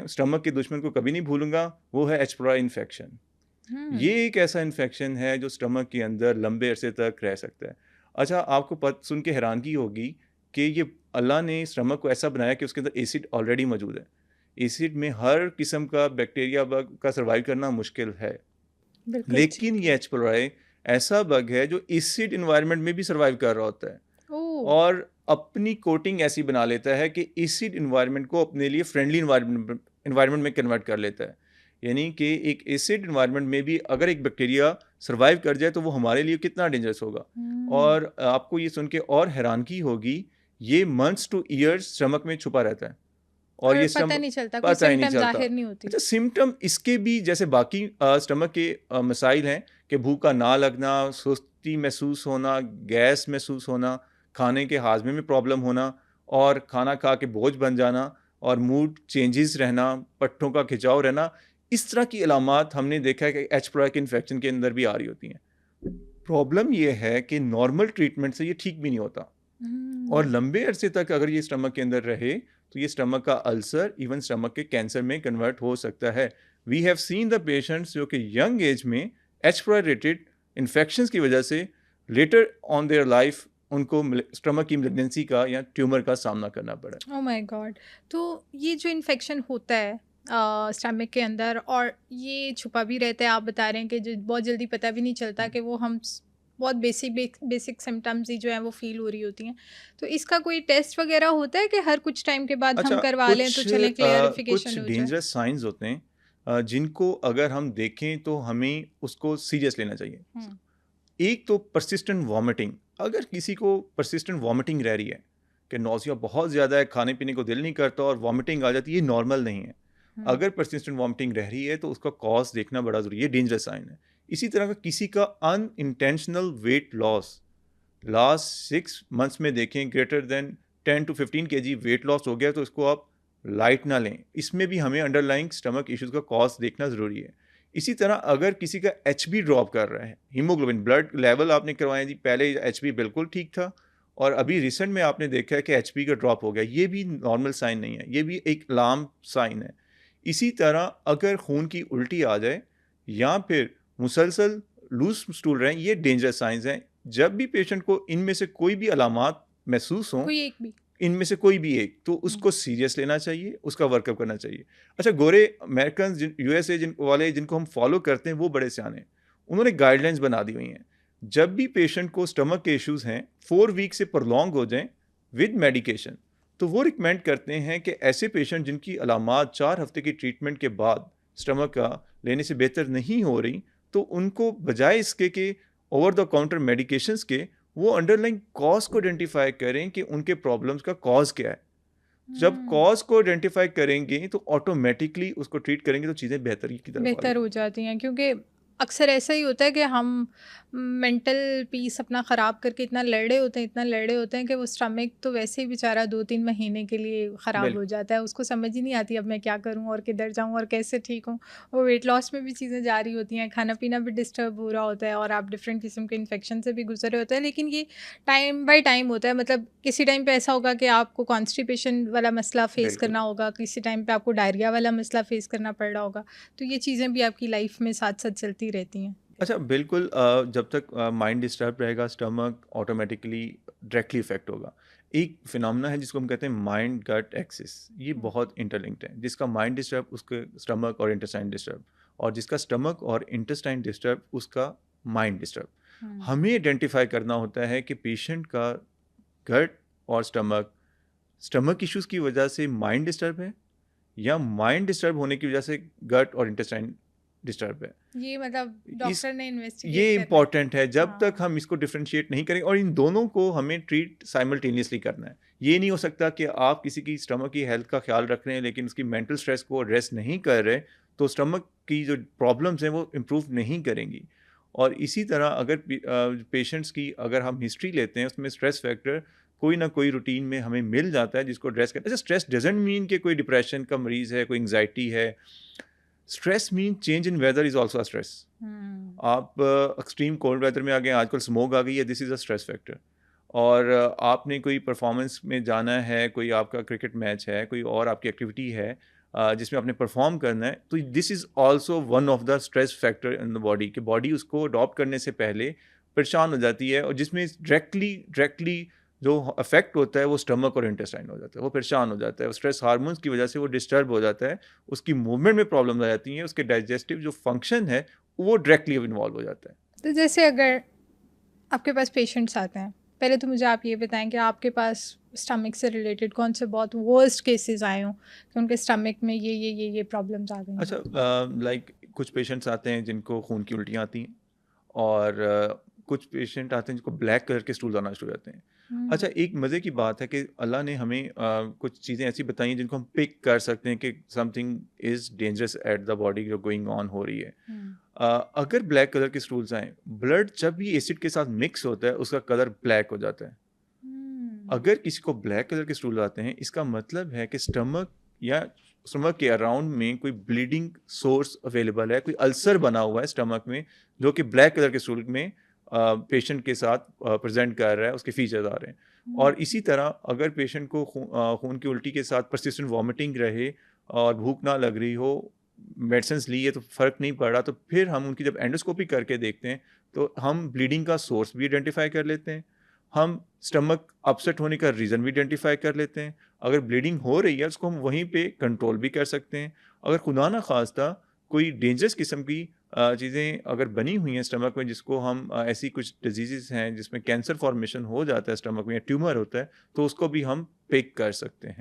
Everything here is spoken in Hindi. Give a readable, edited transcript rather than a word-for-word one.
मैं स्टमक के दुश्मन को कभी नहीं भूलूंगा, वो है एच pylori इन्फेक्शन। हुँ, ये एक ऐसा इन्फेक्शन है जो स्टमक के अंदर लंबे अरसे तक रह सकता है। अच्छा, आपको सुन के हैरानगी होगी कि ये अल्लाह ने स्टमक को ऐसा बनाया कि उसके अंदर एसिड ऑलरेडी मौजूद है। एसिड में हर किस्म का बैक्टीरिया बग का सर्वाइव करना मुश्किल है। बिल्कुल लेकिन ठीक ये है। एच pylori ऐसा बग है जो एसिड एनवायरनमेंट में भी सर्वाइव कर रहा होता है ओह! और अपनी कोटिंग ऐसी बना लेता है कि एसिड एनवायरनमेंट को अपने लिए फ्रेंडली एनवायरनमेंट में कन्वर्ट कर लेता है। यानी कि एक एसिड एनवायरनमेंट में भी अगर एक बैक्टीरिया सर्वाइव कर जाए तो वो हमारे लिए कितना डेंजरस होगा। हुँ, और आपको ये सुन के और हैरानगी होगी, ये मंथ्स टू ईयर्स स्टमक में छुपा रहता है और और ये पता स्टमक नहीं चलता, कोई पता ही नहीं सिम्पटम चलता। ज़ाहिर नहीं होती। अच्छा, सिम्पटम इसके भी जैसे बाकी स्टमक के मसाइल हैं कि भूख का ना लगना, सुस्ती महसूस होना, गैस महसूस होना, खाने के हाज़मे में प्रॉब्लम होना और खाना खा के बोझ बन जाना और मूड चेंजेस रहना, पट्टों का खिंचाव रहना, इस तरह की अलामात हमने देखा है कि एच pylori इन्फेक्शन के अंदर भी आ रही होती हैं। प्रॉब्लम ये है कि नॉर्मल ट्रीटमेंट से ये ठीक भी नहीं होता और हुँ, लंबे अरसे तक अगर ये स्टमक के अंदर रहे तो ये स्टमक का अल्सर इवन स्टमक के कैंसर में कन्वर्ट हो सकता है। We have seen the patients जो कि यंग एज में एच pylori रिलेटेड इन्फेक्शंस की वजह से लेटर ऑन देयर लाइफ उनको स्टमक की मेलिग्नेंसी का या ट्यूमर का सामना करना पड़ा। Oh my God! तो ये जो इन्फेक्शन होता है स्टमक के अंदर और ये छुपा भी रहता है, आप बता रहे हैं कि जो बहुत जल्दी पता भी नहीं चलता कि वो हम बहुत बेसिक सिम्टम्स ही जो है वो फील हो रही होती हैं। तो इसका कोई टेस्ट वगैरह होता है कि हर कुछ टाइम के बाद हम अच्छा, करवा लें तो कुछ चलें क्लियरिफिकेशन कुछ हो जाए? डेंजरस साइंस होते हैं जिनको अगर हम देखें तो हमें उसको सीरियस लेना चाहिए। हुँ, एक तो परसिस्टेंट वॉमिटिंग, अगर किसी को परसिस्टेंट वॉमिटिंग रह रही है कि नौसिया बहुत ज़्यादा है, खाने पीने को दिल नहीं करता और वॉमिटिंग आ जाती है, ये नॉर्मल नहीं है। हुँ, अगर परसिस्टेंट वॉमिटिंग रह रही है तो उसका कॉज देखना बड़ा ज़रूरी है, डेंजरस साइन है। इसी तरह का किसी का unintentional weight loss last 6 months में देखें greater than 10 to 15 kg weight loss हो गया तो इसको आप लाइट ना लें। इसमें भी हमें अंडरलाइंग स्टमक इश्यूज का कॉज देखना ज़रूरी है। इसी तरह अगर किसी का एचबी ड्रॉप कर रहा है, हीमोग्लोबिन ब्लड लेवल आपने करवाया जी, पहले एचबी बिल्कुल ठीक था और अभी रिसेंट में आपने देखा है कि एचबी का ड्रॉप हो गया, ये भी नॉर्मल साइन नहीं है, ये भी एक अलार्म साइन है। इसी तरह अगर खून की उल्टी आ जाए या फिर मुसलसल लूज स्टूल रहें, ये डेंजरस साइंस हैं। जब भी पेशेंट को इनमें से कोई भी अलामात महसूस हों, कोई एक भी? इनमें से कोई भी एक, तो हुँ, उसको सीरियस लेना चाहिए, उसका वर्कअप करना चाहिए। अच्छा, गोरे अमेरिकन यूएसए वाले जिनको हम फॉलो करते हैं वो बड़े सियाने हैं। उन्होंने गाइडलाइंस बना दी हुई हैं। जब भी पेशेंट को स्टमक के इश्यूज हैं 4 वीक से प्रलॉन्ग हो जाएं विद मेडिकेशन, तो वो रिकमेंड करते हैं कि ऐसे पेशेंट जिनकी अलामात 4 हफ्ते की ट्रीटमेंट के बाद स्टमक का लेने से बेहतर नहीं हो रही, तो उनको बजाय इसके कि ओवर द काउंटर मेडिकेशंस के, वो अंडरलाइंग कॉज को आइडेंटिफाई करें कि उनके प्रॉब्लम्स का कॉज क्या है। जब हुँ। कॉज को आइडेंटिफाई करेंगे तो ऑटोमेटिकली उसको ट्रीट करेंगे तो चीज़ें बेहतरी की तरफ आ बेहतर हो जाएंगी। जाती हैं क्योंकि अक्सर ऐसा ही होता है कि हम मेंटल पीस अपना ख़राब करके इतना लड़े होते हैं कि वो स्टमक तो वैसे ही बेचारा 2-3 महीने के लिए ख़राब हो बिल्कुल। जाता है, उसको समझ ही नहीं आती अब मैं क्या करूं और किधर जाऊं और कैसे ठीक हूं। और वेट लॉस में भी चीज़ें जारी होती हैं, खाना पीना भी डिस्टर्ब हो रहा होता है और आप डिफरेंट किस्म के इन्फेक्शन से भी गुजर रहे होते हैं, लेकिन ये टाइम बाय टाइम होता है। मतलब किसी टाइम पे ऐसा होगा कि आपको कॉन्स्टिपेशन वाला मसला फेस बिल्कुल। करना होगा, किसी टाइम पे आपको डायरिया वाला मसला फेस करना पड़ रहा होगा। तो ये चीज़ें भी आपकी लाइफ में साथ-साथ चलती रहती हैं। अच्छा, बिल्कुल जब तक माइंड डिस्टर्ब रहेगा स्टमक ऑटोमेटिकली डायरेक्टली इफेक्ट होगा। एक फिनोमेना है जिसको हम कहते हैं माइंड गट एक्सिस, ये हुँ, बहुत इंटरलिंक्ड है। जिसका माइंड डिस्टर्ब उसके स्टमक और इंटेस्टाइन डिस्टर्ब, और जिसका स्टमक और इंटेस्टाइन डिस्टर्ब उसका माइंड डिस्टर्ब। हुँ, हमें आइडेंटिफाई करना होता है कि पेशेंट का गट और स्टमक स्टमक इश्यूज की वजह से माइंड डिस्टर्ब है या माइंड डिस्टर्ब होने की वजह से गट और इंटेस्टाइन डिस्टर्ब है। ये मतलब इस डॉक्टर ने इन्वेस्टिगेट ये करना है। इम्पॉर्टेंट है, जब तक हाँ, हम इसको डिफरेंशिएट नहीं करेंगे और इन दोनों को हमें ट्रीट साइमल्टेनियसली करना है। ये नहीं हो सकता कि आप किसी की स्टमक की हेल्थ का ख्याल रख रहे हैं लेकिन उसकी मेंटल स्ट्रेस को एड्रेस नहीं कर रहे, तो स्टमक की जो प्रॉब्लम्स हैं वो इम्प्रूव नहीं करेंगी। और इसी तरह अगर पेशेंट्स की अगर हम हिस्ट्री लेते हैं उसमें स्ट्रेस फैक्टर कोई ना कोई रूटीन में हमें मिल जाता है जिसको एड्रेस करना। अच्छा, स्ट्रेस डजंट मीन कि कोई डिप्रेशन का मरीज़ है, कोई एंग्जायटी है। Stress mean change in weather is also a stress. हुँ, आप एक्सट्रीम कोल्ड वेदर में आ गए, आजकल स्मोक आ गई है, this is a stress factor. और आपने कोई परफॉर्मेंस में जाना है, कोई आपका क्रिकेट मैच है, कोई और आपकी एक्टिविटी है, जिसमें आपने परफॉर्म करना है, तो this is also one of the stress factor in the body कि बॉडी उसको अडॉप्ट करने से पहले परेशान हो जाती है, और जिसमें डायरेक्टली जो अफेक्ट होता है वो स्टमक और इंटेस्टाइन हो जाता है, वो परेशान हो जाता है, स्ट्रेस हार्मोन्स की वजह से वो डिस्टर्ब हो जाता है, उसकी मूवमेंट में प्रॉब्लम आ जाती हैं, उसके डाइजेस्टिव जो फंक्शन है वो डायरेक्टली इन्वॉल्व हो जाता है। तो जैसे अगर आपके पास पेशेंट्स आते हैं, पहले तो मुझे आप ये बताएं कि आपके पास स्टमक से रिलेटेड कौन से बहुत वर्स्ट केसेस आए हों कि उनके स्टमक में ये प्रॉब्लम्स आ गई अच्छा, हैं। लाइक कुछ पेशेंट्स आते हैं जिनको खून की उल्टियाँ आती हैं, और कुछ पेशेंट आते हैं जिनको ब्लैक कलर के स्टूल आना शुरू हो जाते हैं। अच्छा, एक मज़े की बात है कि अल्लाह ने हमें कुछ चीज़ें ऐसी बताई हैं जिनको हम पिक कर सकते हैं कि something is dangerous at the body जो गोइंग ऑन हो रही है। अगर ब्लैक कलर के स्टूल्स आएँ, ब्लड जब भी एसिड के साथ मिक्स होता है उसका कलर ब्लैक हो जाता है। अगर किसी को ब्लैक कलर के स्टूल आते हैं, इसका मतलब है कि स्टमक या स्टमक के अराउंड में कोई ब्लीडिंग सोर्स अवेलेबल है, कोई अल्सर बना हुआ है स्टमक में, जो कि ब्लैक कलर के स्टूल में पेशेंट के साथ प्रेजेंट कर रहा है, उसके फीचर्स आ रहे हैं। और इसी तरह अगर पेशेंट को खून की उल्टी के साथ परसिस्टेंट वॉमिटिंग रहे और भूख ना लग रही हो, मेडिसिन ली है तो फ़र्क नहीं पड़ रहा, तो फिर हम उनकी जब एंडोस्कोपी करके देखते हैं तो हम ब्लीडिंग का सोर्स भी आइडेंटिफाई कर लेते हैं, हम स्टमक अपसेट होने का रीज़न भी आइडेंटिफाई कर लेते हैं। अगर ब्लीडिंग हो रही है उसको हम वहीं पे कंट्रोल भी कर सकते हैं। अगर खुदा ना ख़ास्ता कोई डेंजरस किस्म की चीज़ें अगर बनी हुई हैं स्टमक में, जिसको हम ऐसी कुछ डिजीज़ेज़ हैं जिसमें कैंसर फॉर्मेशन हो जाता है स्टमक में या ट्यूमर होता है, तो उसको भी हम पिक कर सकते हैं।